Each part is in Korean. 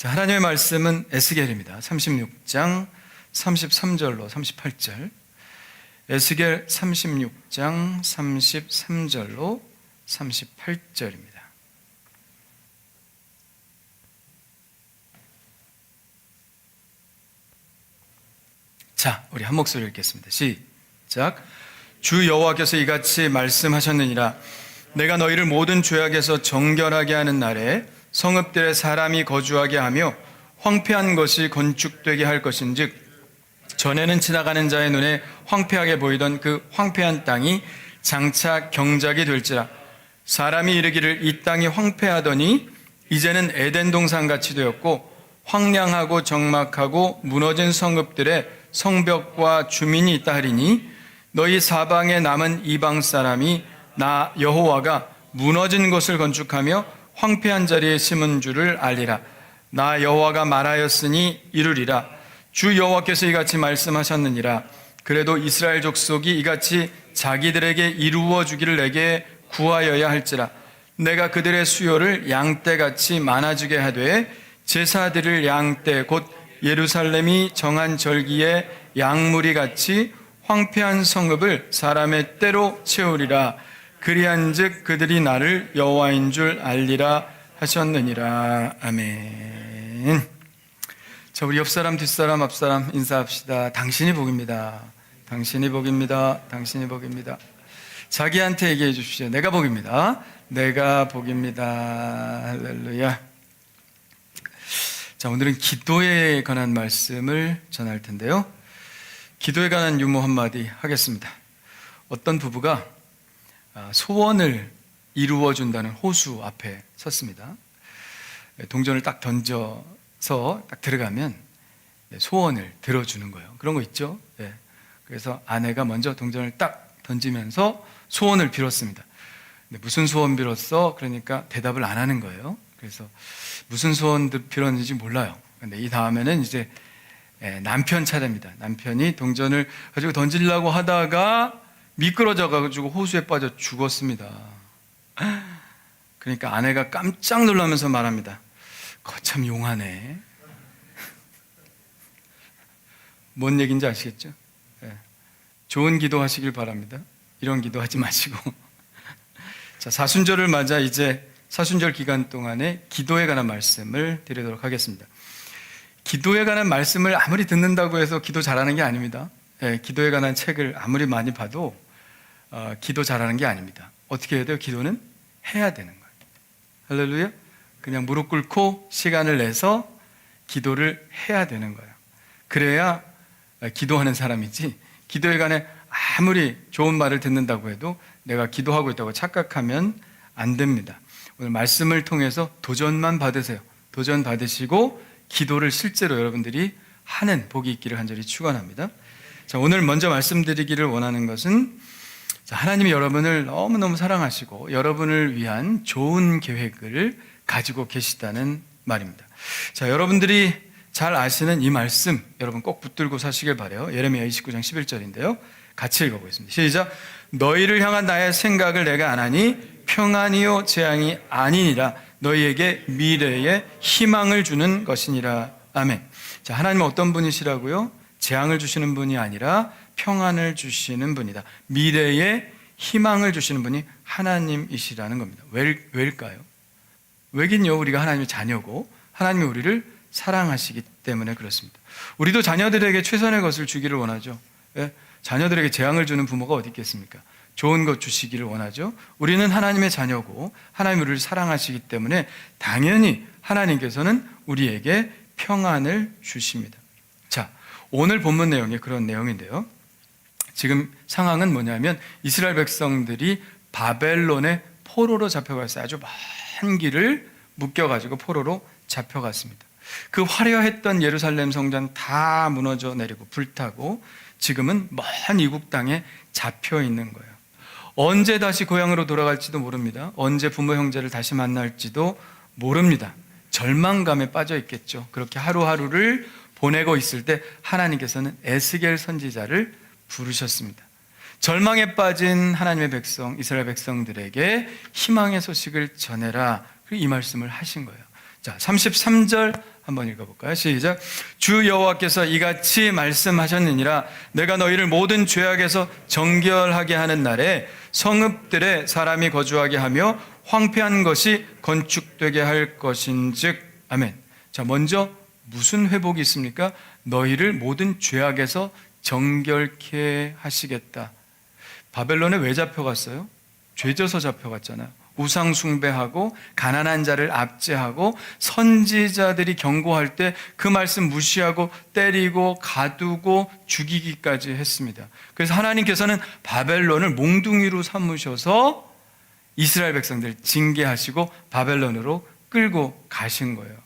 자, 하나님의 말씀은 에스겔입니다. 36장 33절로 38절. 에스겔 36장 33절로 38절입니다. 자, 우리 한 목소리 읽겠습니다. 시작. 주 여호와께서 이같이 말씀하셨느니라. 내가 너희를 모든 죄악에서 정결하게 하는 날에 성읍들에 사람이 거주하게 하며 황폐한 것이 건축되게 할 것인즉, 전에는 지나가는 자의 눈에 황폐하게 보이던 그 황폐한 땅이 장차 경작이 될지라. 사람이 이르기를 이 땅이 황폐하더니 이제는 에덴 동산같이 되었고, 황량하고 적막하고 무너진 성읍들에 성벽과 주민이 있다 하리니, 너희 사방에 남은 이방 사람이 나 여호와가 무너진 것을 건축하며 황폐한 자리에 심은 줄을 알리라. 나 여호와가 말하였으니 이루리라. 주 여호와께서 이같이 말씀하셨느니라. 그래도 이스라엘 족속이 이같이 자기들에게 이루어 주기를 내게 구하여야 할지라. 내가 그들의 수요를 양떼같이 많아지게 하되 제사드릴 양떼 곧 예루살렘이 정한 절기에 양무리 같이 황폐한 성읍을 사람의 때로 채우리라. 그리한즉 그들이 나를 여호와인 줄 알리라 하셨느니라. 아멘. 자, 우리 옆사람, 뒷사람, 앞사람 인사합시다. 당신이 복입니다. 당신이 복입니다. 당신이 복입니다. 자기한테 얘기해 주십시오. 내가 복입니다. 내가 복입니다. 할렐루야. 자, 오늘은 기도에 관한 말씀을 전할 텐데요. 기도에 관한 유머 한마디 하겠습니다. 어떤 부부가 소원을 이루어준다는 호수 앞에 섰습니다. 동전을 딱 던져서 딱 들어가면 소원을 들어주는 거예요. 그런 거 있죠? 그래서 아내가 먼저 동전을 딱 던지면서 소원을 빌었습니다. 근데 무슨 소원 빌었어? 그러니까 대답을 안 하는 거예요. 그래서 무슨 소원 빌었는지 몰라요. 근데 이 다음에는 이제 남편 차례입니다. 남편이 동전을 가지고 던지려고 하다가 미끄러져가지고 호수에 빠져 죽었습니다. 그러니까 아내가 깜짝 놀라면서 말합니다. 거참 용하네. 뭔 얘기인지 아시겠죠? 좋은 기도 하시길 바랍니다. 이런 기도 하지 마시고. 자, 사순절을 맞아 이제 사순절 기간 동안에 기도에 관한 말씀을 드리도록 하겠습니다. 기도에 관한 말씀을 아무리 듣는다고 해서 기도 잘하는 게 아닙니다. 기도에 관한 책을 아무리 많이 봐도 기도 잘하는 게 아닙니다. 어떻게 해야 돼요? 기도는 해야 되는 거예요. 할렐루야. 그냥 무릎 꿇고 시간을 내서 기도를 해야 되는 거예요. 그래야 기도하는 사람이지, 기도에 관해 아무리 좋은 말을 듣는다고 해도 내가 기도하고 있다고 착각하면 안 됩니다. 오늘 말씀을 통해서 도전만 받으세요. 도전 받으시고 기도를 실제로 여러분들이 하는 복이 있기를 간절히 축원합니다. 자, 오늘 먼저 말씀드리기를 원하는 것은, 자, 하나님이 여러분을 너무너무 사랑하시고 여러분을 위한 좋은 계획을 가지고 계시다는 말입니다. 자, 여러분들이 잘 아시는 이 말씀 여러분 꼭 붙들고 사시길 바라요. 예레미야 29장 11절인데요. 같이 읽어보겠습니다. 시작. 너희를 향한 나의 생각을 내가 아나니 평안이요 재앙이 아니니라. 너희에게 미래에 희망을 주는 것이니라. 아멘. 자, 하나님은 어떤 분이시라고요? 재앙을 주시는 분이 아니라 평안을 주시는 분이다. 미래에 희망을 주시는 분이 하나님이시라는 겁니다. 왜일까요? 왜긴요, 우리가 하나님의 자녀고 하나님이 우리를 사랑하시기 때문에 그렇습니다. 우리도 자녀들에게 최선의 것을 주기를 원하죠. 자녀들에게 재앙을 주는 부모가 어디 있겠습니까? 좋은 것 주시기를 원하죠. 우리는 하나님의 자녀고 하나님이 우리를 사랑하시기 때문에 당연히 하나님께서는 우리에게 평안을 주십니다. 자, 오늘 본문 내용이 그런 내용인데요. 지금 상황은 뭐냐면 이스라엘 백성들이 바벨론의 포로로 잡혀갔어요. 아주 먼 길을 묶여가지고 포로로 잡혀갔습니다. 그 화려했던 예루살렘 성전 다 무너져 내리고 불타고 지금은 먼 이국 땅에 잡혀 있는 거예요. 언제 다시 고향으로 돌아갈지도 모릅니다. 언제 부모 형제를 다시 만날지도 모릅니다. 절망감에 빠져 있겠죠. 그렇게 하루하루를 보내고 있을 때 하나님께서는 에스겔 선지자를 부르셨습니다. 절망에 빠진 하나님의 백성, 이스라엘 백성들에게 희망의 소식을 전해라. 이 말씀을 하신 거예요. 자, 33절 한번 읽어볼까요? 시작. 주 여호와께서 이같이 말씀하셨느니라. 내가 너희를 모든 죄악에서 정결하게 하는 날에 성읍들에 사람이 거주하게 하며 황폐한 것이 건축되게 할 것인즉. 아멘. 자, 먼저 무슨 회복이 있습니까? 너희를 모든 죄악에서 정결케 하시겠다. 바벨론에 왜 잡혀갔어요? 죄져서 잡혀갔잖아요. 우상 숭배하고 가난한 자를 압제하고 선지자들이 경고할 때 그 말씀 무시하고 때리고 가두고 죽이기까지 했습니다. 그래서 하나님께서는 바벨론을 몽둥이로 삼으셔서 이스라엘 백성들 징계하시고 바벨론으로 끌고 가신 거예요.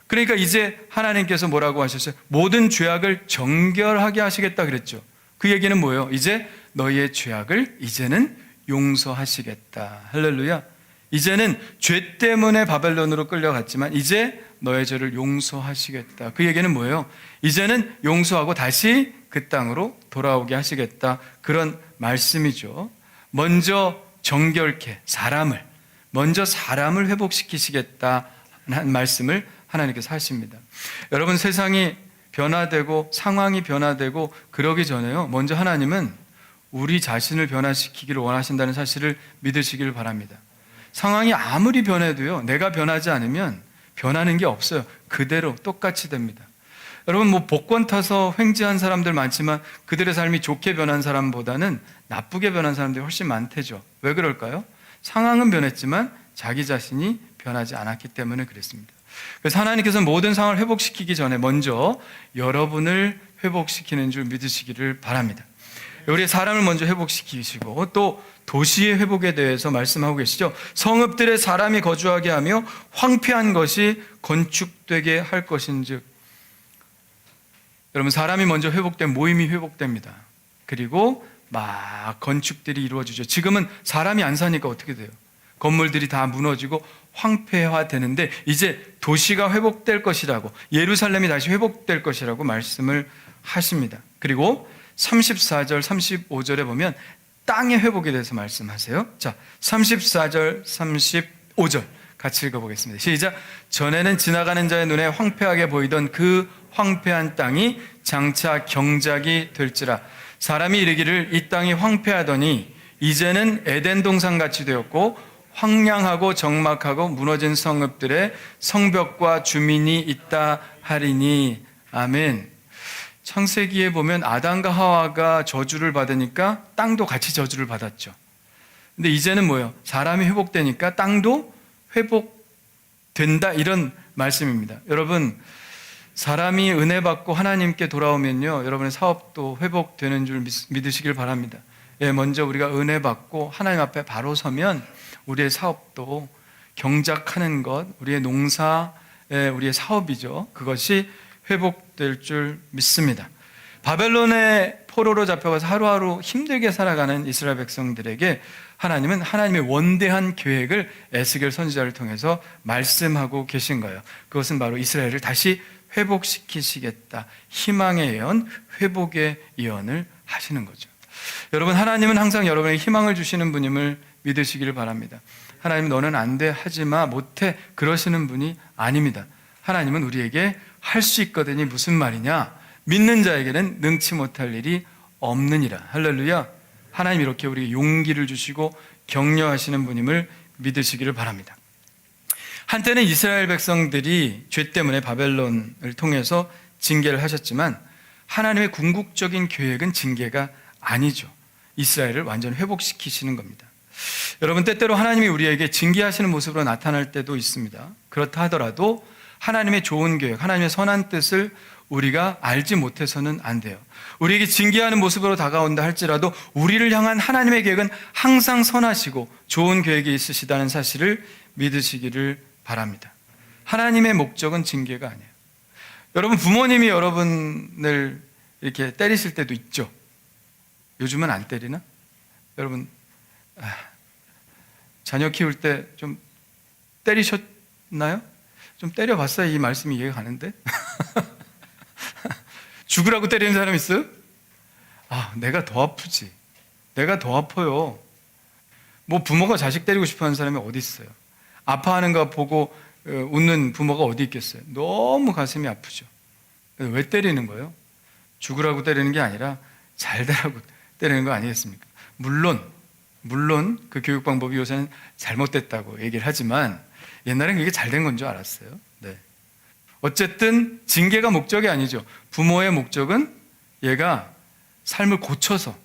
그러니까 이제 하나님께서 뭐라고 하셨어요? 모든 죄악을 정결하게 하시겠다 그랬죠. 그 얘기는 뭐예요? 이제 너희의 죄악을 이제는 용서하시겠다. 할렐루야. 이제는 죄 때문에 바벨론으로 끌려갔지만 이제 너의 죄를 용서하시겠다. 그 얘기는 뭐예요? 이제는 용서하고 다시 그 땅으로 돌아오게 하시겠다. 그런 말씀이죠. 먼저 정결케 먼저 사람을 회복시키시겠다는 말씀을 하나님께서 하십니다. 여러분, 세상이 변화되고 상황이 변화되고 그러기 전에요, 먼저 하나님은 우리 자신을 변화시키기를 원하신다는 사실을 믿으시길 바랍니다. 상황이 아무리 변해도요, 내가 변하지 않으면 변하는 게 없어요. 그대로 똑같이 됩니다. 여러분, 복권 타서 횡재한 사람들 많지만 그들의 삶이 좋게 변한 사람보다는 나쁘게 변한 사람들이 훨씬 많대죠. 왜 그럴까요? 상황은 변했지만 자기 자신이 변하지 않았기 때문에 그랬습니다. 그래서 하나님께서 모든 상황을 회복시키기 전에 먼저 여러분을 회복시키는 줄 믿으시기를 바랍니다. 우리 사람을 먼저 회복시키시고 또 도시의 회복에 대해서 말씀하고 계시죠. 성읍들에 사람이 거주하게 하며 황폐한 것이 건축되게 할 것인즉. 여러분, 사람이 먼저 회복된 모임이 회복됩니다. 그리고 막 건축들이 이루어지죠. 지금은 사람이 안 사니까 어떻게 돼요? 건물들이 다 무너지고 황폐화되는데 이제 도시가 회복될 것이라고, 예루살렘이 다시 회복될 것이라고 말씀을 하십니다. 그리고 34절, 35절에 보면 땅의 회복에 대해서 말씀하세요. 자, 34절, 35절 같이 읽어보겠습니다. 시작. 전에는 지나가는 자의 눈에 황폐하게 보이던 그 황폐한 땅이 장차 경작이 될지라. 사람이 이르기를 이 땅이 황폐하더니 이제는 에덴 동산같이 되었고 황량하고 적막하고 무너진 성읍들에 성벽과 주민이 있다 하리니. 아멘. 창세기에 보면 아담과 하와가 저주를 받으니까 땅도 같이 저주를 받았죠. 근데 이제는 뭐예요? 사람이 회복되니까 땅도 회복된다, 이런 말씀입니다. 여러분, 사람이 은혜 받고 하나님께 돌아오면요, 여러분의 사업도 회복되는 줄 믿으시길 바랍니다. 예, 먼저 우리가 은혜 받고 하나님 앞에 바로 서면 우리의 사업도 경작하는 것, 우리의 농사, 우리의 사업이죠. 그것이 회복될 줄 믿습니다. 바벨론의 포로로 잡혀가서 하루하루 힘들게 살아가는 이스라엘 백성들에게 하나님은 하나님의 원대한 계획을 에스겔 선지자를 통해서 말씀하고 계신 거예요. 그것은 바로 이스라엘을 다시 회복시키시겠다. 희망의 예언, 회복의 예언을 하시는 거죠. 여러분, 하나님은 항상 여러분에게 희망을 주시는 분임을 믿으시기를 바랍니다. 하나님은 너는 안 돼, 하지 마, 못해, 그러시는 분이 아닙니다. 하나님은 우리에게 할 수 있거든이 무슨 말이냐? 믿는 자에게는 능치 못할 일이 없느니라. 할렐루야. 하나님 이렇게 우리에게 용기를 주시고 격려하시는 분임을 믿으시기를 바랍니다. 한때는 이스라엘 백성들이 죄 때문에 바벨론을 통해서 징계를 하셨지만 하나님의 궁극적인 계획은 징계가 아니죠. 이스라엘을 완전히 회복시키시는 겁니다. 여러분, 때때로 하나님이 우리에게 징계하시는 모습으로 나타날 때도 있습니다. 그렇다 하더라도 하나님의 좋은 계획, 하나님의 선한 뜻을 우리가 알지 못해서는 안 돼요. 우리에게 징계하는 모습으로 다가온다 할지라도 우리를 향한 하나님의 계획은 항상 선하시고 좋은 계획이 있으시다는 사실을 믿으시기를 바랍니다. 하나님의 목적은 징계가 아니에요. 여러분, 부모님이 여러분을 이렇게 때리실 때도 있죠. 요즘은 안 때리나? 여러분, 자녀 키울 때 좀 때리셨나요? 좀 때려봤어야 이 말씀이 이해가 가는데? 죽으라고 때리는 사람 있어요? 내가 더 아프지. 내가 더 아파요. 부모가 자식 때리고 싶어 하는 사람이 어디 있어요? 아파하는 거 보고 웃는 부모가 어디 있겠어요? 너무 가슴이 아프죠. 왜 때리는 거예요? 죽으라고 때리는 게 아니라 잘 되라고 때리는 거 아니겠습니까? 물론 그 교육 방법이 요새는 잘못됐다고 얘기를 하지만 옛날엔 그게 잘 된 건 줄 알았어요. 네. 어쨌든 징계가 목적이 아니죠. 부모의 목적은 얘가 삶을 고쳐서,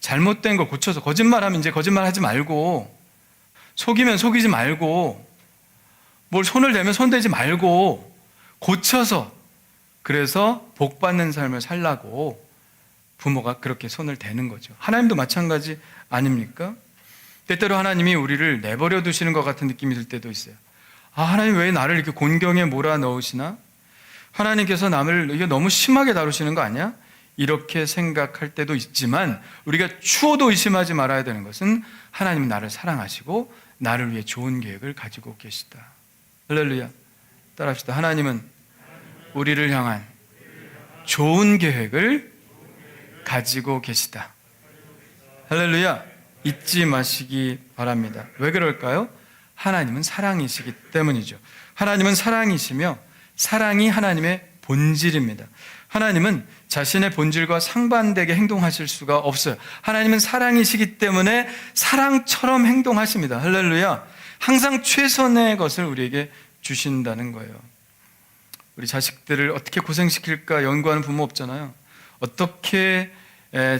잘못된 걸 고쳐서, 거짓말하면 이제 거짓말하지 말고, 속이면 속이지 말고, 뭘 손을 대면 손대지 말고 고쳐서, 그래서 복 받는 삶을 살라고 부모가 그렇게 손을 대는 거죠. 하나님도 마찬가지 아닙니까? 때때로 하나님이 우리를 내버려 두시는 것 같은 느낌이 들 때도 있어요. 아, 하나님 왜 나를 이렇게 곤경에 몰아넣으시나? 하나님께서 남을 이게 너무 심하게 다루시는 거 아니야? 이렇게 생각할 때도 있지만 우리가 추호도 의심하지 말아야 되는 것은 하나님은 나를 사랑하시고 나를 위해 좋은 계획을 가지고 계시다. 할렐루야. 따라합시다. 하나님은 우리를 향한 좋은 계획을 가지고 계시다. 할렐루야. 잊지 마시기 바랍니다. 왜 그럴까요? 하나님은 사랑이시기 때문이죠. 하나님은 사랑이시며 사랑이 하나님의 본질입니다. 하나님은 자신의 본질과 상반되게 행동하실 수가 없어요. 하나님은 사랑이시기 때문에 사랑처럼 행동하십니다. 할렐루야. 항상 최선의 것을 우리에게 주신다는 거예요. 우리 자식들을 어떻게 고생시킬까 연구하는 부모 없잖아요. 어떻게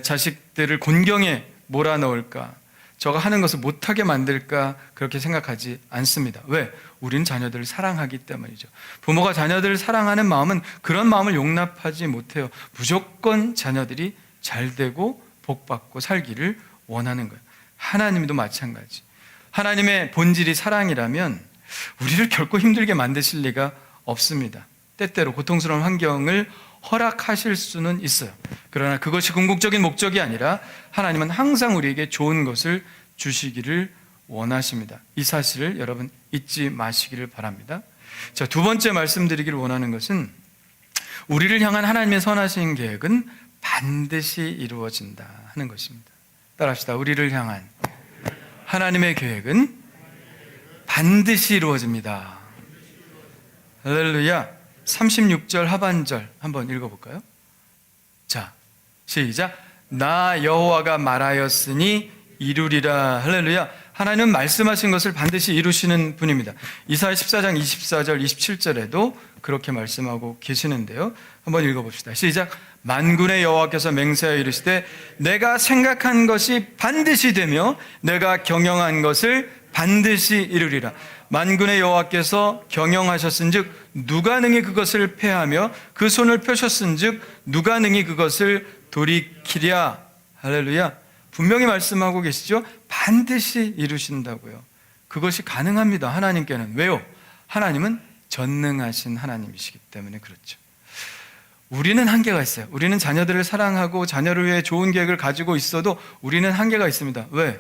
자식들을 곤경에 몰아넣을까, 저가 하는 것을 못하게 만들까 그렇게 생각하지 않습니다. 왜? 우린 자녀들을 사랑하기 때문이죠. 부모가 자녀들을 사랑하는 마음은 그런 마음을 용납하지 못해요. 무조건 자녀들이 잘되고 복받고 살기를 원하는 거예요. 하나님도 마찬가지. 하나님의 본질이 사랑이라면 우리를 결코 힘들게 만드실 리가 없습니다. 때때로 고통스러운 환경을 허락하실 수는 있어요. 그러나 그것이 궁극적인 목적이 아니라 하나님은 항상 우리에게 좋은 것을 주시기를 원하십니다. 이 사실을 여러분 잊지 마시기를 바랍니다. 자, 두 번째 말씀드리기를 원하는 것은 우리를 향한 하나님의 선하신 계획은 반드시 이루어진다 하는 것입니다. 따라합시다. 우리를 향한 하나님의 계획은 반드시 이루어집니다. 할렐루야. 36절 하반절 한번 읽어볼까요? 자, 시작. 나 여호와가 말하였으니 이루리라. 할렐루야. 하나님은 말씀하신 것을 반드시 이루시는 분입니다. 이사야 14장 24절 27절에도 그렇게 말씀하고 계시는데요. 한번 읽어봅시다. 시작. 만군의 여호와께서 맹세하여 이르시되 내가 생각한 것이 반드시 되며 내가 경영한 것을 반드시 이루리라. 만군의 여호와께서 경영하셨은즉 누가 능히 그것을 패하며 그 손을 펴셨은즉 누가 능히 그것을 돌이키랴. 할렐루야. 분명히 말씀하고 계시죠. 반드시 이루신다고요. 그것이 가능합니다. 하나님께는. 왜요? 하나님은 전능하신 하나님이시기 때문에 그렇죠. 우리는 한계가 있어요. 우리는 자녀들을 사랑하고 자녀를 위해 좋은 계획을 가지고 있어도 우리는 한계가 있습니다. 왜?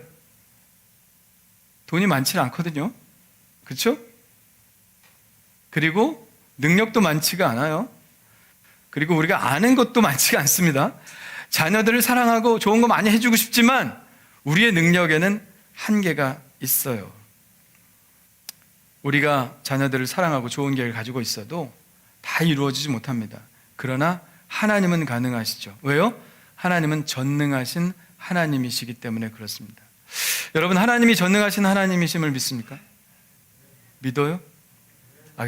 돈이 많지 않거든요. 그렇죠? 그리고 능력도 많지가 않아요. 그리고 우리가 아는 것도 많지가 않습니다. 자녀들을 사랑하고 좋은 거 많이 해주고 싶지만 우리의 능력에는 한계가 있어요. 우리가 자녀들을 사랑하고 좋은 계획을 가지고 있어도 다 이루어지지 못합니다. 그러나 하나님은 가능하시죠. 왜요? 하나님은 전능하신 하나님이시기 때문에 그렇습니다. 여러분, 하나님이 전능하신 하나님이심을 믿습니까? 믿어요?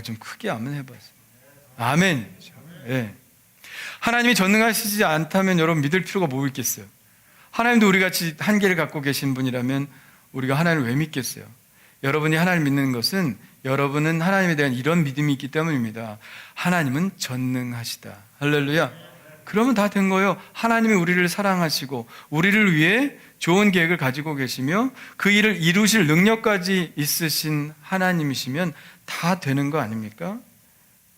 좀 크게 아멘 해봤어요. 아멘이죠. 네. 하나님이 전능하시지 않다면 여러분 믿을 필요가 뭐 있겠어요? 하나님도 우리 같이 한계를 갖고 계신 분이라면 우리가 하나님을 왜 믿겠어요? 여러분이 하나님을 믿는 것은 여러분은 하나님에 대한 이런 믿음이 있기 때문입니다. 하나님은 전능하시다. 할렐루야. 그러면 다 된 거예요. 하나님이 우리를 사랑하시고 우리를 위해 좋은 계획을 가지고 계시며 그 일을 이루실 능력까지 있으신 하나님이시면 다 되는 거 아닙니까?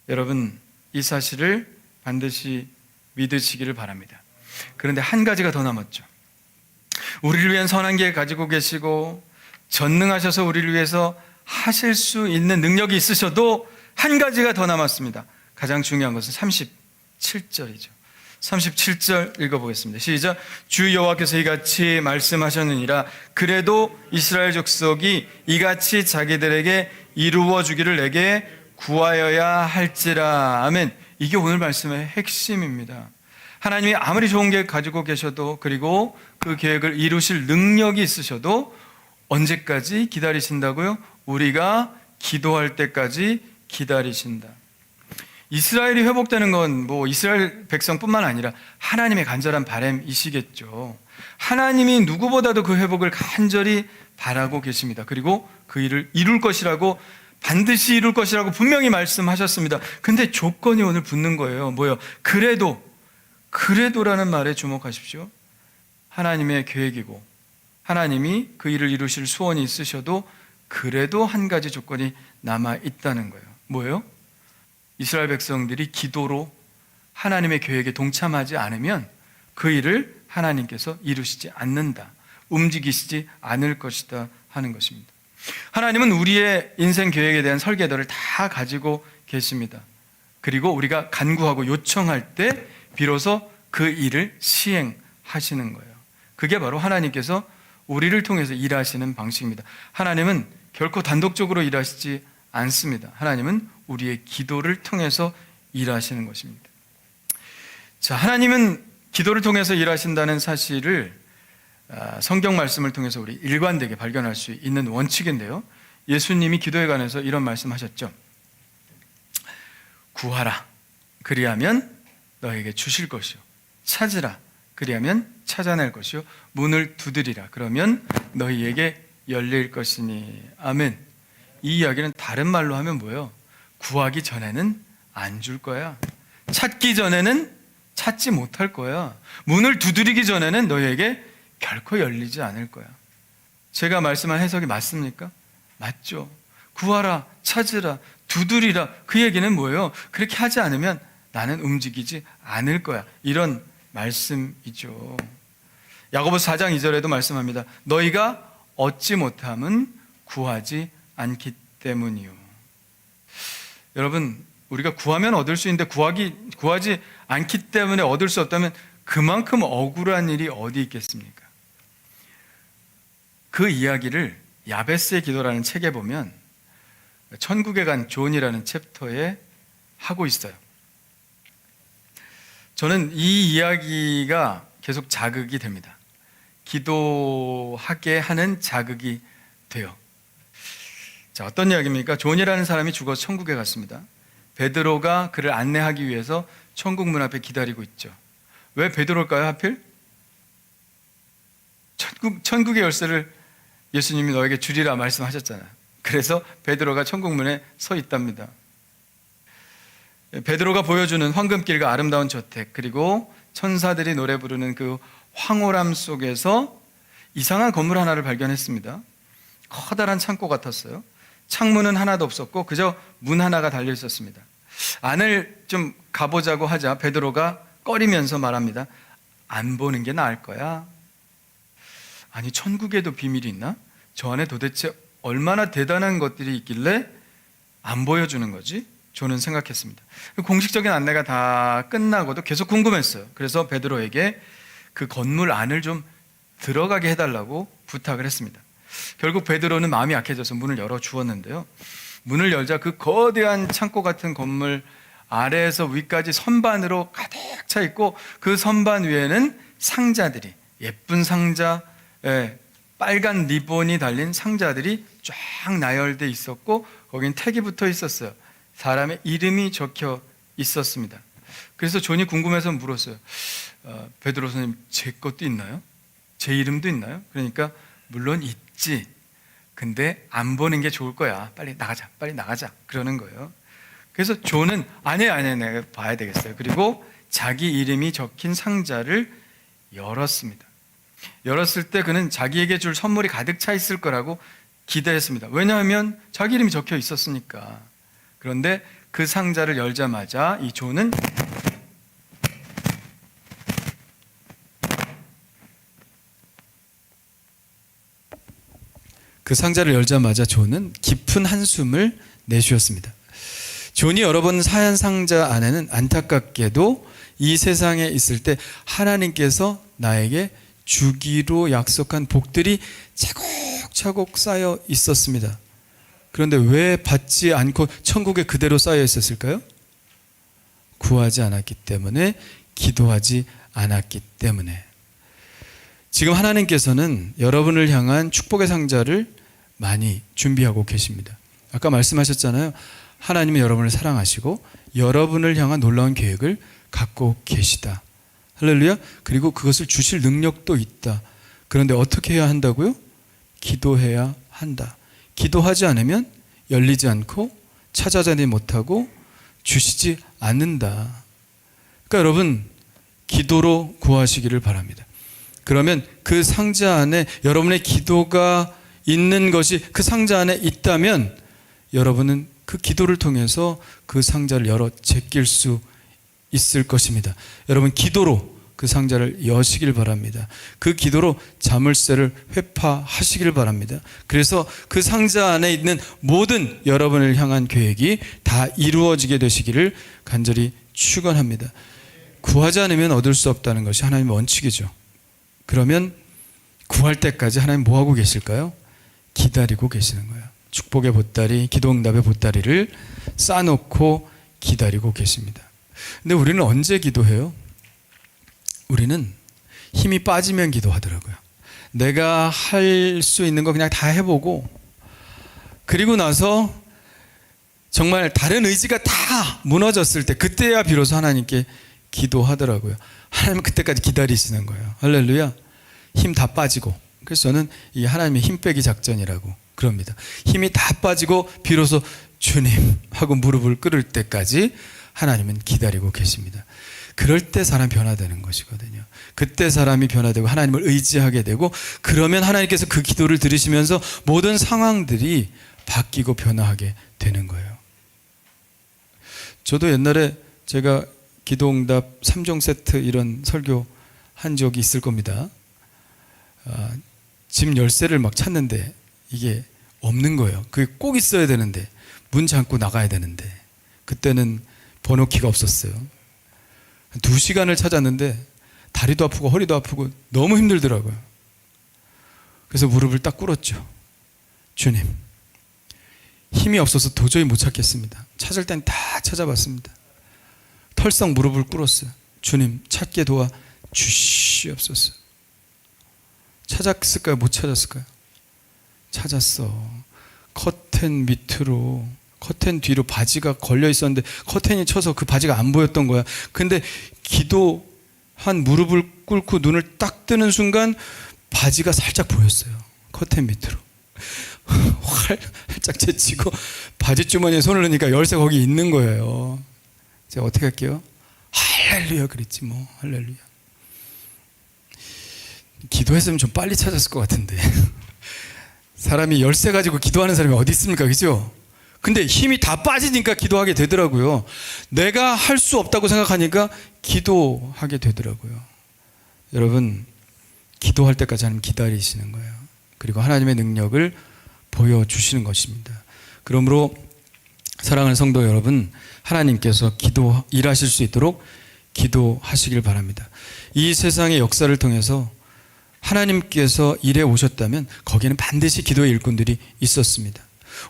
여러분, 이 사실을 반드시 믿으시기를 바랍니다. 그런데 한 가지가 더 남았죠. 우리를 위한 선한 계획 가지고 계시고 전능하셔서 우리를 위해서 하실 수 있는 능력이 있으셔도 한 가지가 더 남았습니다. 가장 중요한 것은 37절이죠. 37절 읽어보겠습니다. 시작. 주 여호와께서 이같이 말씀하셨느니라. 그래도 이스라엘 족속이 이같이 자기들에게 이루어 주기를 내게 구하여야 할지라. 아멘. 이게 오늘 말씀의 핵심입니다. 하나님이 아무리 좋은 계획 가지고 계셔도, 그리고 그 계획을 이루실 능력이 있으셔도 언제까지 기다리신다고요? 우리가 기도할 때까지 기다리신다. 이스라엘이 회복되는 건 이스라엘 백성뿐만 아니라 하나님의 간절한 바람이시겠죠. 하나님이 누구보다도 그 회복을 간절히 바라고 계십니다. 그리고 그 일을 이룰 것이라고, 반드시 이룰 것이라고 분명히 말씀하셨습니다. 근데 조건이 오늘 붙는 거예요. 뭐요? 그래도라는 말에 주목하십시오. 하나님의 계획이고 하나님이 그 일을 이루실 소원이 있으셔도 그래도 한 가지 조건이 남아 있다는 거예요. 뭐예요? 이스라엘 백성들이 기도로 하나님의 계획에 동참하지 않으면 그 일을 하나님께서 이루시지 않는다, 움직이시지 않을 것이다 하는 것입니다. 하나님은 우리의 인생 계획에 대한 설계도를 다 가지고 계십니다. 그리고 우리가 간구하고 요청할 때 비로소 그 일을 시행하시는 거예요. 그게 바로 하나님께서 우리를 통해서 일하시는 방식입니다. 하나님은 결코 단독적으로 일하시지 않습니다. 하나님은 우리의 기도를 통해서 일하시는 것입니다. 자, 하나님은 기도를 통해서 일하신다는 사실을 성경 말씀을 통해서 우리 일관되게 발견할 수 있는 원칙인데요, 예수님이 기도에 관해서 이런 말씀하셨죠. 구하라, 그리하면 너에게 주실 것이요, 찾으라, 그리하면 찾아낼 것이요, 문을 두드리라, 그러면 너희에게 열릴 것이니. 아멘. 이 이야기는 다른 말로 하면 뭐예요? 구하기 전에는 안 줄 거야. 찾기 전에는 찾지 못할 거야. 문을 두드리기 전에는 너희에게 결코 열리지 않을 거야. 제가 말씀한 해석이 맞습니까? 맞죠. 구하라, 찾으라, 두드리라, 그 얘기는 뭐예요? 그렇게 하지 않으면 나는 움직이지 않을 거야, 이런 말씀이죠. 야고보서 4장 2절에도 말씀합니다. 너희가 얻지 못함은 구하지 않기 때문이요. 여러분, 우리가 구하면 얻을 수 있는데 구하지 않기 때문에 얻을 수 없다면 그만큼 억울한 일이 어디 있겠습니까? 그 이야기를 야베스의 기도라는 책에 보면 천국에 간 존이라는 챕터에 하고 있어요. 저는 이 이야기가 계속 자극이 됩니다. 기도하게 하는 자극이 돼요. 자, 어떤 이야기입니까? 존이라는 사람이 죽어서 천국에 갔습니다. 베드로가 그를 안내하기 위해서 천국 문 앞에 기다리고 있죠. 왜 베드로일까요, 하필? 천국의 열쇠를 예수님이 너에게 주리라 말씀하셨잖아요. 그래서 베드로가 천국 문에 서 있답니다. 베드로가 보여주는 황금길과 아름다운 저택, 그리고 천사들이 노래 부르는 그 황홀함 속에서 이상한 건물 하나를 발견했습니다. 커다란 창고 같았어요. 창문은 하나도 없었고 그저 문 하나가 달려 있었습니다. 안을 좀 가보자고 하자 베드로가 꺼리면서 말합니다. 안 보는 게 나을 거야. 아니, 천국에도 비밀이 있나? 저 안에 도대체 얼마나 대단한 것들이 있길래 안 보여주는 거지? 저는 생각했습니다. 공식적인 안내가 다 끝나고도 계속 궁금했어요. 그래서 베드로에게 그 건물 안을 좀 들어가게 해달라고 부탁을 했습니다. 결국 베드로는 마음이 약해져서 문을 열어주었는데요, 문을 열자 그 거대한 창고 같은 건물 아래에서 위까지 선반으로 가득 차 있고 그 선반 위에는 상자들이, 예쁜 상자, 빨간 리본이 달린 상자들이 쫙 나열돼 있었고 거긴 택이 붙어 있었어요. 사람의 이름이 적혀 있었습니다. 그래서 존이 궁금해서 물었어요. 베드로 선생님, 제 것도 있나요? 제 이름도 있나요? 그러니까 물론 있지. 근데 안 보는 게 좋을 거야. 빨리 나가자. 그러는 거예요. 그래서 존은 아니, 내가 봐야 되겠어요. 그리고 자기 이름이 적힌 상자를 열었습니다. 열었을 때 그는 자기에게 줄 선물이 가득 차 있을 거라고 기대했습니다. 왜냐하면 자기 이름이 적혀 있었으니까. 그런데 그 상자를 열자마자 이 존은 깊은 한숨을 내쉬었습니다. 존이 열어본 하얀 상자 안에는 안타깝게도 이 세상에 있을 때 하나님께서 나에게 주기로 약속한 복들이 차곡차곡 쌓여 있었습니다. 그런데 왜 받지 않고 천국에 그대로 쌓여 있었을까요? 구하지 않았기 때문에, 기도하지 않았기 때문에. 지금 하나님께서는 여러분을 향한 축복의 상자를 많이 준비하고 계십니다. 아까 말씀하셨잖아요. 하나님은 여러분을 사랑하시고 여러분을 향한 놀라운 계획을 갖고 계시다. 할렐루야. 그리고 그것을 주실 능력도 있다. 그런데 어떻게 해야 한다고요? 기도해야 한다. 기도하지 않으면 열리지 않고 찾아다니지 못하고 주시지 않는다. 그러니까 여러분, 기도로 구하시기를 바랍니다. 그러면 그 상자 안에 여러분의 기도가 있는 것이 그 상자 안에 있다면 여러분은 그 기도를 통해서 그 상자를 열어 제낄 수 있을 것입니다. 여러분, 기도로 그 상자를 여시길 바랍니다. 그 기도로 자물쇠를 회파하시길 바랍니다. 그래서 그 상자 안에 있는 모든 여러분을 향한 계획이 다 이루어지게 되시기를 간절히 축원합니다. 구하지 않으면 얻을 수 없다는 것이 하나님의 원칙이죠. 그러면 구할 때까지 하나님 뭐 하고 계실까요? 기다리고 계시는 거예요. 축복의 보따리, 기도응답의 보따리를 쌓아놓고 기다리고 계십니다. 근데 우리는 언제 기도해요? 우리는 힘이 빠지면 기도하더라고요. 내가 할 수 있는 거 그냥 다 해보고, 그리고 나서 정말 다른 의지가 다 무너졌을 때, 그때야 비로소 하나님께 기도하더라고요. 하나님은 그때까지 기다리시는 거예요. 할렐루야. 힘 다 빠지고. 그래서 저는 이 하나님의 힘 빼기 작전이라고 그럽니다. 힘이 다 빠지고 비로소 주님 하고 무릎을 꿇을 때까지 하나님은 기다리고 계십니다. 그럴 때 사람이 변화되는 것이거든요. 그때 사람이 변화되고 하나님을 의지하게 되고, 그러면 하나님께서 그 기도를 들으시면서 모든 상황들이 바뀌고 변화하게 되는 거예요. 저도 옛날에 제가 기도응답 3종 세트 이런 설교 한 적이 있을 겁니다. 집 열쇠를 막 찾는데 이게 없는 거예요. 그게 꼭 있어야 되는데, 문 잠고 나가야 되는데, 그때는 번호키가 없었어요. 2시간을 찾았는데 다리도 아프고 허리도 아프고 너무 힘들더라고요. 그래서 무릎을 딱 꿇었죠. 주님, 힘이 없어서 도저히 못 찾겠습니다. 찾을 땐 다 찾아봤습니다. 털썩 무릎을 꿇었어요. 주님, 찾게 도와 주시옵소서. 찾았을까요? 못 찾았을까요? 찾았어. 커튼 밑으로, 커튼 뒤로 바지가 걸려 있었는데 커튼이 쳐서 그 바지가 안 보였던 거야. 근데 기도한 무릎을 꿇고 눈을 딱 뜨는 순간 바지가 살짝 보였어요. 커튼 밑으로. 활짝 제치고 바지 주머니에 손을 넣으니까 열쇠 거기 있는 거예요. 제가 어떻게 할게요? 할렐루야 그랬지 뭐. 할렐루야. 기도했으면 좀 빨리 찾았을 것 같은데. 사람이 열쇠 가지고 기도하는 사람이 어디 있습니까? 그죠? 근데 힘이 다 빠지니까 기도하게 되더라고요. 내가 할 수 없다고 생각하니까 기도하게 되더라고요. 여러분, 기도할 때까지 하나님 기다리시는 거예요. 그리고 하나님의 능력을 보여주시는 것입니다. 그러므로 사랑하는 성도 여러분, 하나님께서 일하실 수 있도록 기도하시길 바랍니다. 이 세상의 역사를 통해서 하나님께서 일해 오셨다면 거기에는 반드시 기도의 일꾼들이 있었습니다.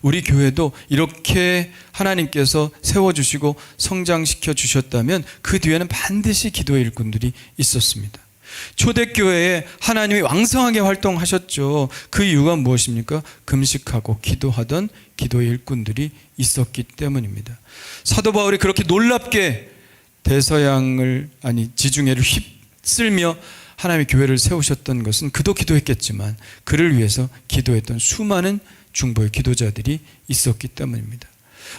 우리 교회도 이렇게 하나님께서 세워주시고 성장시켜 주셨다면 그 뒤에는 반드시 기도의 일꾼들이 있었습니다. 초대교회에 하나님이 왕성하게 활동하셨죠. 그 이유가 무엇입니까? 금식하고 기도하던 기도의 일꾼들이 있었기 때문입니다. 사도 바울이 그렇게 놀랍게 지중해를 휩쓸며 하나님의 교회를 세우셨던 것은 그도 기도했겠지만 그를 위해서 기도했던 수많은 중보의 기도자들이 있었기 때문입니다.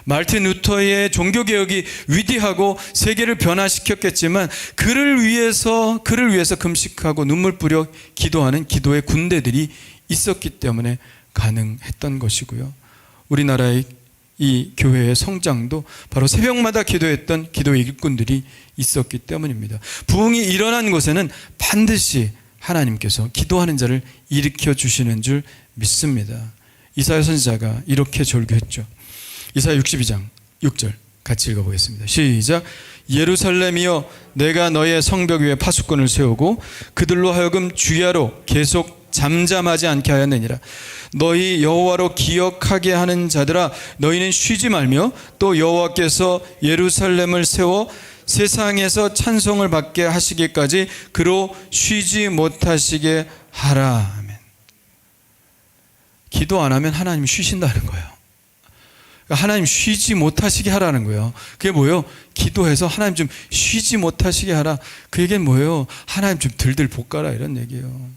마르틴 루터의 종교개혁이 위대하고 세계를 변화시켰겠지만 그를 위해서 금식하고 눈물 뿌려 기도하는 기도의 군대들이 있었기 때문에 가능했던 것이고요. 우리나라의 이 교회의 성장도 바로 새벽마다 기도했던 기도의 일꾼들이 있었기 때문입니다. 부흥이 일어난 곳에는 반드시 하나님께서 기도하는 자를 일으켜 주시는 줄 믿습니다. 이사야 선지자가 이렇게 절규했죠. 이사야 62장 6절 같이 읽어보겠습니다. 시작. 예루살렘이여, 내가 너의 성벽 위에 파수꾼을 세우고 그들로 하여금 주야로 계속 잠잠하지 않게 하였느니라. 너희 여호와로 기억하게 하는 자들아 너희는 쉬지 말며 또 여호와께서 예루살렘을 세워 세상에서 찬송을 받게 하시기까지 그로 쉬지 못하시게 하라. 아멘. 기도 안 하면 하나님이 쉬신다는 거예요. 하나님 쉬지 못하시게 하라는 거예요. 그게 뭐예요? 기도해서 하나님 좀 쉬지 못하시게 하라. 그 얘기는 뭐예요? 하나님 좀 들들 볶아라 이런 얘기예요.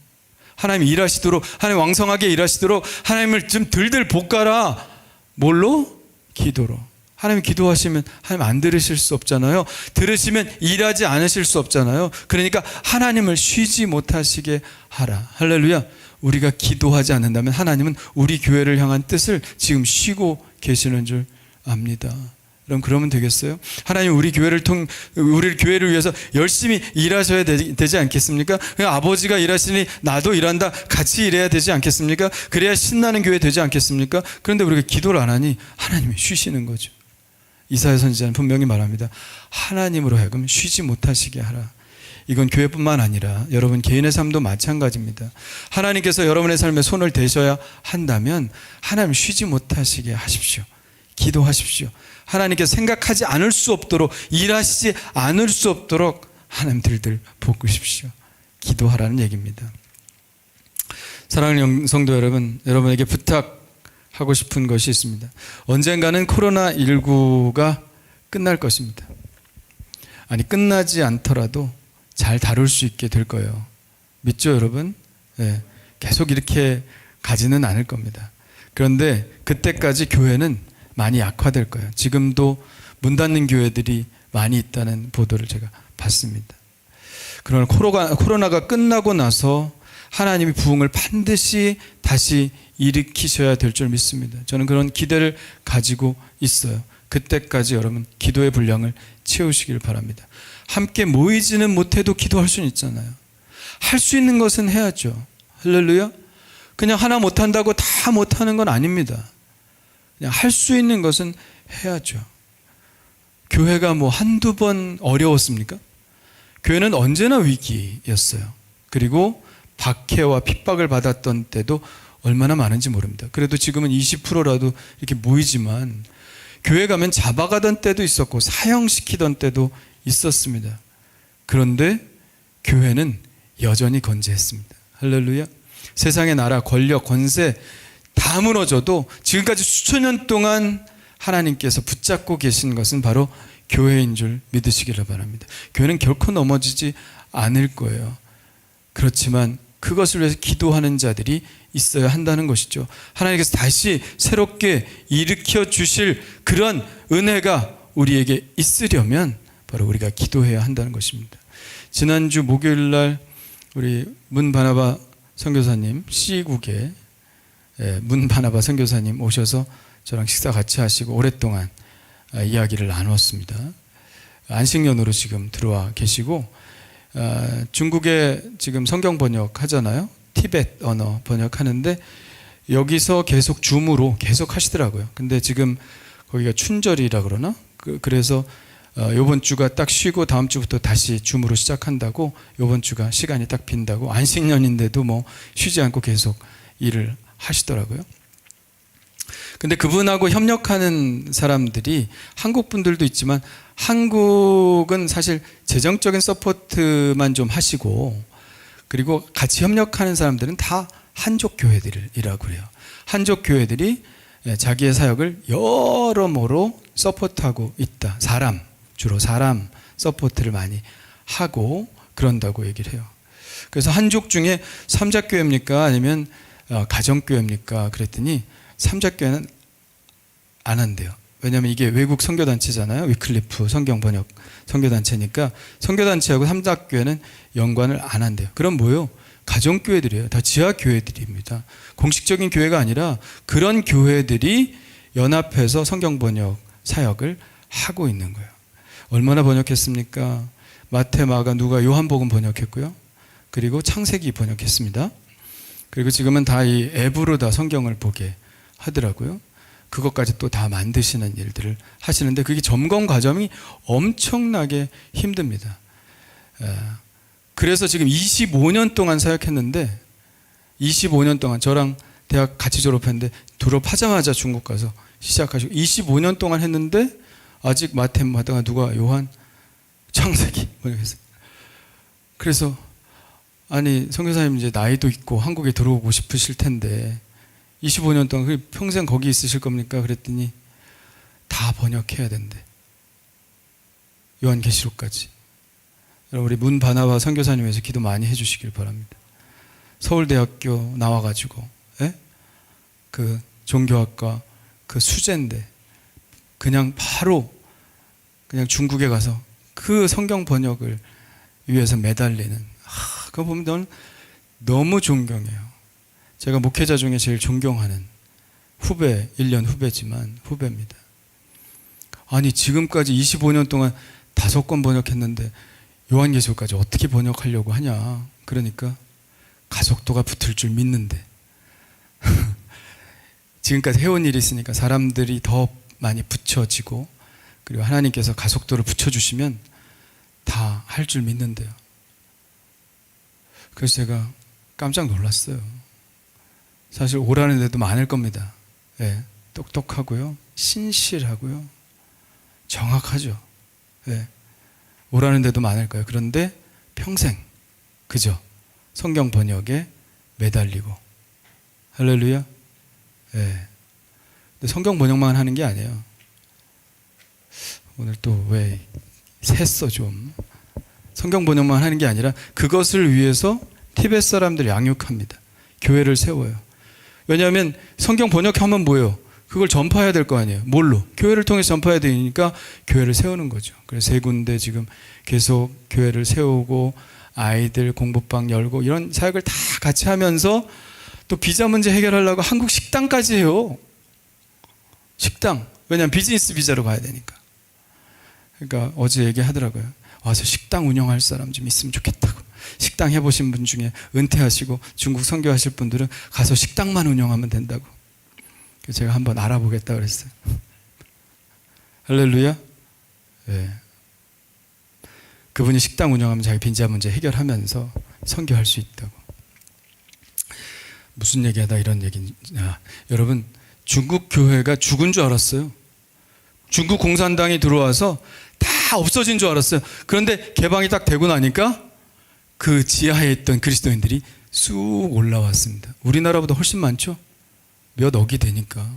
하나님 일하시도록, 하나님 왕성하게 일하시도록 하나님을 좀 들들 볶아라. 뭘로? 기도로. 하나님 기도하시면 하나님 안 들으실 수 없잖아요. 들으시면 일하지 않으실 수 없잖아요. 그러니까 하나님을 쉬지 못하시게 하라. 할렐루야. 우리가 기도하지 않는다면 하나님은 우리 교회를 향한 뜻을 지금 쉬고 계시는 줄 압니다. 그러면 되겠어요? 하나님 우리 교회를 위해서 열심히 일하셔야 되지 않겠습니까? 아버지가 일하시니 나도 일한다. 같이 일해야 되지 않겠습니까? 그래야 신나는 교회 되지 않겠습니까? 그런데 우리가 기도를 안 하니 하나님이 쉬시는 거죠. 이사야 선지자는 분명히 말합니다. 하나님으로 하여금 쉬지 못하시게 하라. 이건 교회뿐만 아니라 여러분 개인의 삶도 마찬가지입니다. 하나님께서 여러분의 삶에 손을 대셔야 한다면 하나님 쉬지 못하시게 하십시오. 기도하십시오. 하나님께서 생각하지 않을 수 없도록, 일하시지 않을 수 없도록 하나님 들들 볶으십시오. 기도하라는 얘기입니다. 사랑하는 성도 여러분, 여러분에게 부탁하고 싶은 것이 있습니다. 언젠가는 코로나19가 끝날 것입니다. 아니, 끝나지 않더라도 잘 다룰 수 있게 될 거예요. 믿죠, 여러분? 네, 계속 이렇게 가지는 않을 겁니다. 그런데 그때까지 교회는 많이 약화될 거예요. 지금도 문 닫는 교회들이 많이 있다는 보도를 제가 봤습니다. 그러나 코로나가 끝나고 나서 하나님이 부흥을 반드시 다시 일으키셔야 될 줄 믿습니다. 저는 그런 기대를 가지고 있어요. 그때까지 여러분 기도의 분량을 채우시길 바랍니다. 함께 모이지는 못해도 기도할 수는 있잖아요. 할 수 있는 것은 해야죠. 할렐루야. 그냥 하나 못한다고 다 못하는 건 아닙니다. 그냥 할 수 있는 것은 해야죠. 교회가 뭐 한두 번 어려웠습니까? 교회는 언제나 위기였어요. 그리고 박해와 핍박을 받았던 때도 얼마나 많은지 모릅니다. 그래도 지금은 20%라도 이렇게 모이지만 교회 가면 잡아가던 때도 있었고 사형시키던 때도 있었습니다. 그런데 교회는 여전히 건재했습니다. 할렐루야. 세상의 나라, 권력, 권세 다 무너져도 지금까지 수천 년 동안 하나님께서 붙잡고 계신 것은 바로 교회인 줄 믿으시기를 바랍니다. 교회는 결코 넘어지지 않을 거예요. 그렇지만 그것을 위해서 기도하는 자들이 있어야 한다는 것이죠. 하나님께서 다시 새롭게 일으켜 주실 그런 은혜가 우리에게 있으려면 바로 우리가 기도해야 한다는 것입니다. 지난주 목요일 날 우리 문바나바 선교사님 C국에 문바나바 선교사님 오셔서 저랑 식사 같이 하시고 오랫동안 이야기를 나누었습니다. 안식년으로 지금 들어와 계시고 중국에 지금 성경 번역 하잖아요. 티베트 언어 번역하는데 여기서 계속 줌으로 계속 하시더라고요. 근데 지금 거기가 춘절이라 그러나? 그래서 요번 주가 딱 쉬고 다음 주부터 다시 줌으로 시작한다고, 요번 주가 시간이 딱 빈다고, 안식년인데도 뭐 쉬지 않고 계속 일을 하시더라고요. 근데 그분하고 협력하는 사람들이 한국 분들도 있지만 한국은 사실 재정적인 서포트만 좀 하시고 그리고 같이 협력하는 사람들은 다 한족 교회들이라고 그래요. 한족 교회들이 자기의 사역을 여러모로 서포트하고 있다. 주로 사람 서포트를 많이 하고 그런다고 얘기를 해요. 그래서 한족 중에 삼자교회입니까? 아니면 가정교회입니까? 그랬더니 삼자교회는 안 한대요. 왜냐하면 이게 외국 선교단체잖아요. 위클리프 성경번역 선교단체니까 선교단체하고 삼자교회는 연관을 안 한대요. 그럼 뭐예요? 가정교회들이에요. 다 지하교회들입니다. 공식적인 교회가 아니라 그런 교회들이 연합해서 성경번역 사역을 하고 있는 거예요. 얼마나 번역했습니까? 마태, 마가, 누가, 요한복음 번역했고요. 그리고 창세기 번역했습니다. 그리고 지금은 다 이 앱으로 다 성경을 보게 하더라고요. 그것까지 또 다 만드시는 일들을 하시는데 그게 점검 과정이 엄청나게 힘듭니다. 그래서 지금 25년 동안 사역했는데 25년 동안 저랑 대학 같이 졸업했는데 졸업하자마자 중국 가서 시작하시고 25년 동안 했는데 아직 마템하다가 누가 요한 창세기 번역했어요. 그래서 아니 선교사님 이제 나이도 있고 한국에 들어오고 싶으실 텐데 25년 동안 평생 거기 있으실 겁니까? 그랬더니 다 번역해야 된대. 요한계시록까지. 여러분 우리 문바나바 선교사님 위해서 기도 많이 해주시길 바랍니다. 서울대학교 나와가지고 그 종교학과 그 수재인데 그냥 바로 그냥 중국에 가서 그 성경 번역을 위해서 매달리는 그거 보면 저는 너무 존경해요. 제가 목회자 중에 제일 존경하는 후배, 1년 후배지만 후배입니다. 아니 지금까지 25년 동안 5권 번역했는데 요한계시록까지 어떻게 번역하려고 하냐. 그러니까 가속도가 붙을 줄 믿는데 지금까지 해온 일이 있으니까 사람들이 더 많이 붙여지고 그리고 하나님께서 가속도를 붙여주시면 다 할 줄 믿는데요. 그래서 제가 깜짝 놀랐어요. 사실 오라는 데도 많을 겁니다. 예, 똑똑하고요, 신실하고요, 정확하죠. 예, 오라는 데도 많을 거예요. 그런데 평생 그저 성경 번역에 매달리고 할렐루야. 예. 근데 성경 번역만 하는 게 아니에요. 오늘 또 왜 샜어 좀. 성경 번역만 하는 게 아니라 그것을 위해서 티벳 사람들 양육합니다. 교회를 세워요. 왜냐하면 성경 번역하면 뭐예요? 그걸 전파해야 될 거 아니에요. 뭘로? 교회를 통해서 전파해야 되니까 교회를 세우는 거죠. 그래서 3군데 지금 계속 교회를 세우고 아이들 공부방 열고 이런 사역을 다 같이 하면서 또 비자 문제 해결하려고 한국 식당까지 해요. 식당. 왜냐하면 비즈니스 비자로 가야 되니까. 그러니까 어제 얘기하더라고요. 와서 식당 운영할 사람 좀 있으면 좋겠다고. 식당 해보신 분 중에 은퇴하시고 중국 선교하실 분들은 가서 식당만 운영하면 된다고. 그래서 제가 한번 알아보겠다 그랬어요. 할렐루야. 네. 그분이 식당 운영하면 자기 빈자 문제 해결하면서 선교할 수 있다고. 무슨 얘기하다 이런 얘기냐. 여러분 중국 교회가 죽은 줄 알았어요. 중국 공산당이 들어와서 다 없어진 줄 알았어요. 그런데 개방이 딱 되고 나니까 그 지하에 있던 그리스도인들이 쑥 올라왔습니다. 우리나라보다 훨씬 많죠? 몇 억이 되니까.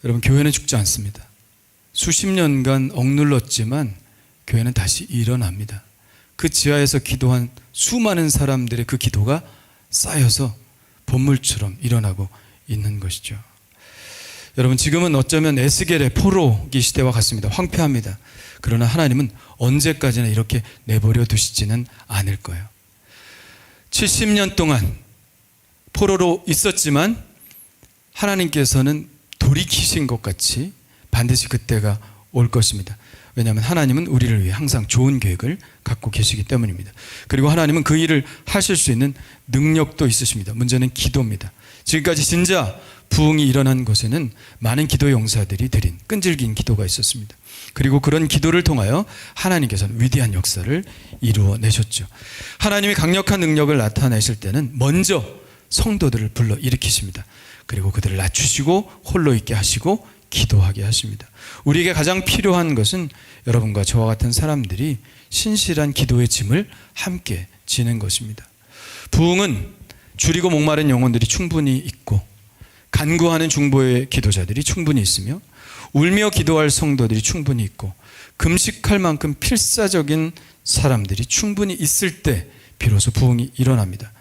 여러분 교회는 죽지 않습니다. 수십 년간 억눌렀지만 교회는 다시 일어납니다. 그 지하에서 기도한 수많은 사람들의 그 기도가 쌓여서 본물처럼 일어나고 있는 것이죠. 여러분 지금은 어쩌면 에스겔의 포로기 시대와 같습니다. 황폐합니다. 그러나 하나님은 언제까지나 이렇게 내버려 두시지는 않을 거예요. 70년 동안 포로로 있었지만 하나님께서는 돌이키신 것 같이 반드시 그때가 올 것입니다. 왜냐하면 하나님은 우리를 위해 항상 좋은 계획을 갖고 계시기 때문입니다. 그리고 하나님은 그 일을 하실 수 있는 능력도 있으십니다. 문제는 기도입니다. 지금까지 진짜 부흥이 일어난 곳에는 많은 기도 용사들이 드린 끈질긴 기도가 있었습니다. 그리고 그런 기도를 통하여 하나님께서는 위대한 역사를 이루어내셨죠. 하나님이 강력한 능력을 나타내실 때는 먼저 성도들을 불러 일으키십니다. 그리고 그들을 낮추시고 홀로 있게 하시고 기도하게 하십니다. 우리에게 가장 필요한 것은 여러분과 저와 같은 사람들이 신실한 기도의 짐을 함께 지는 것입니다. 부흥은 줄이고 목마른 영혼들이 충분히 있고 간구하는 중보의 기도자들이 충분히 있으며 울며 기도할 성도들이 충분히 있고 금식할 만큼 필사적인 사람들이 충분히 있을 때 비로소 부흥이 일어납니다.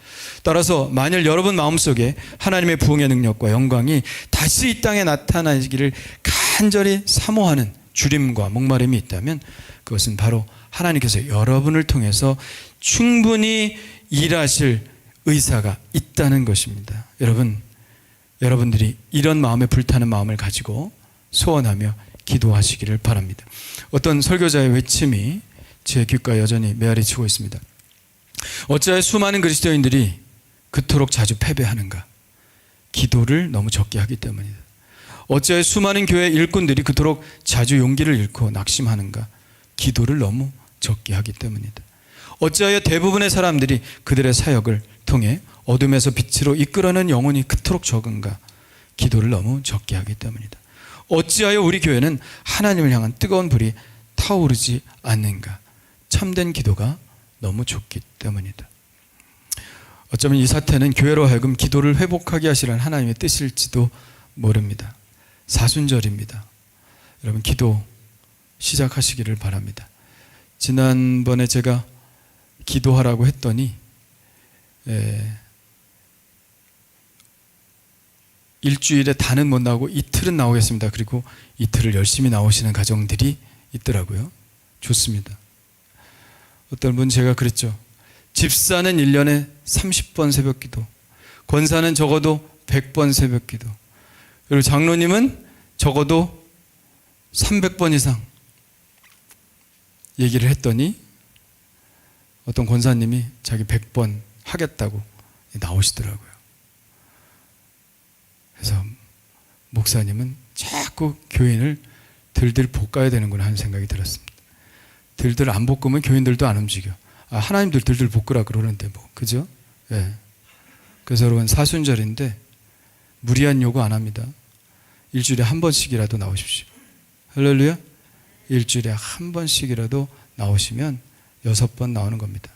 따라서 만일 여러분 마음속에 하나님의 부흥의 능력과 영광이 다시 이 땅에 나타나기를 간절히 사모하는 주림과 목마름이 있다면 그것은 바로 하나님께서 여러분을 통해서 충분히 일하실 의사가 있다는 것입니다. 여러분들이 이런 마음에 불타는 마음을 가지고 소원하며 기도하시기를 바랍니다. 어떤 설교자의 외침이 제 귓가에 여전히 메아리치고 있습니다. 어찌하여 수많은 그리스도인들이 그토록 자주 패배하는가? 기도를 너무 적게 하기 때문이다. 어찌하여 수많은 교회 일꾼들이 그토록 자주 용기를 잃고 낙심하는가? 기도를 너무 적게 하기 때문이다. 어찌하여 대부분의 사람들이 그들의 사역을 통해 어둠에서 빛으로 이끌어내는 영혼이 그토록 적은가? 기도를 너무 적게 하기 때문이다. 어찌하여 우리 교회는 하나님을 향한 뜨거운 불이 타오르지 않는가? 참된 기도가 너무 적기 때문이다. 어쩌면 이 사태는 교회로 하여금 기도를 회복하게 하시라는 하나님의 뜻일지도 모릅니다. 사순절입니다. 여러분 기도 시작하시기를 바랍니다. 지난번에 제가 기도하라고 했더니 일주일에 다는 못 나오고 이틀은 나오겠습니다. 그리고 이틀을 열심히 나오시는 가정들이 있더라고요. 좋습니다. 어떤 분 제가 그랬죠. 집사는 1년에 30번 새벽기도, 권사는 적어도 100번 새벽기도, 그리고 장로님은 적어도 300번 이상 얘기를 했더니 어떤 권사님이 자기 100번 하겠다고 나오시더라고요. 그래서 목사님은 자꾸 교인을 들들 볶아야 되는구나 하는 생각이 들었습니다. 들들 안 볶으면 교인들도 안 움직여. 하나님들 들들 볶으라 그러는데 뭐, 그죠? 예. 그래서 여러분 사순절인데 무리한 요구 안 합니다. 일주일에 한 번씩이라도 나오십시오. 할렐루야. 일주일에 한 번씩이라도 나오시면 6번 나오는 겁니다.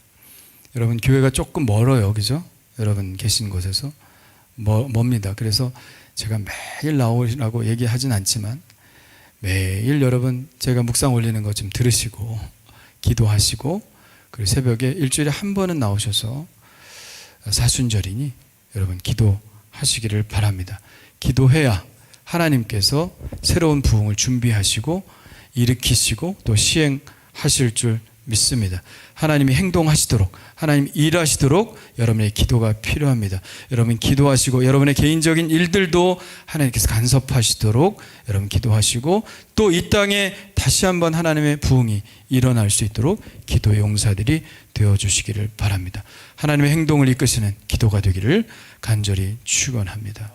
여러분 교회가 조금 멀어요, 그죠? 여러분 계신 곳에서 멉니다. 그래서 제가 매일 나오라고 얘기하진 않지만 매일 여러분 제가 묵상 올리는 거 좀 들으시고 기도하시고 그리고 새벽에 일주일에 한 번은 나오셔서 사순절이니 여러분 기도하시기를 바랍니다. 기도해야 하나님께서 새로운 부흥을 준비하시고 일으키시고 또 시행하실 줄 믿습니다. 하나님이 행동하시도록, 하나님 일하시도록 여러분의 기도가 필요합니다. 여러분 기도하시고 여러분의 개인적인 일들도 하나님께서 간섭하시도록 여러분 기도하시고 또 이 땅에 다시 한번 하나님의 부흥이 일어날 수 있도록 기도의 용사들이 되어주시기를 바랍니다. 하나님의 행동을 이끄시는 기도가 되기를 간절히 축원합니다.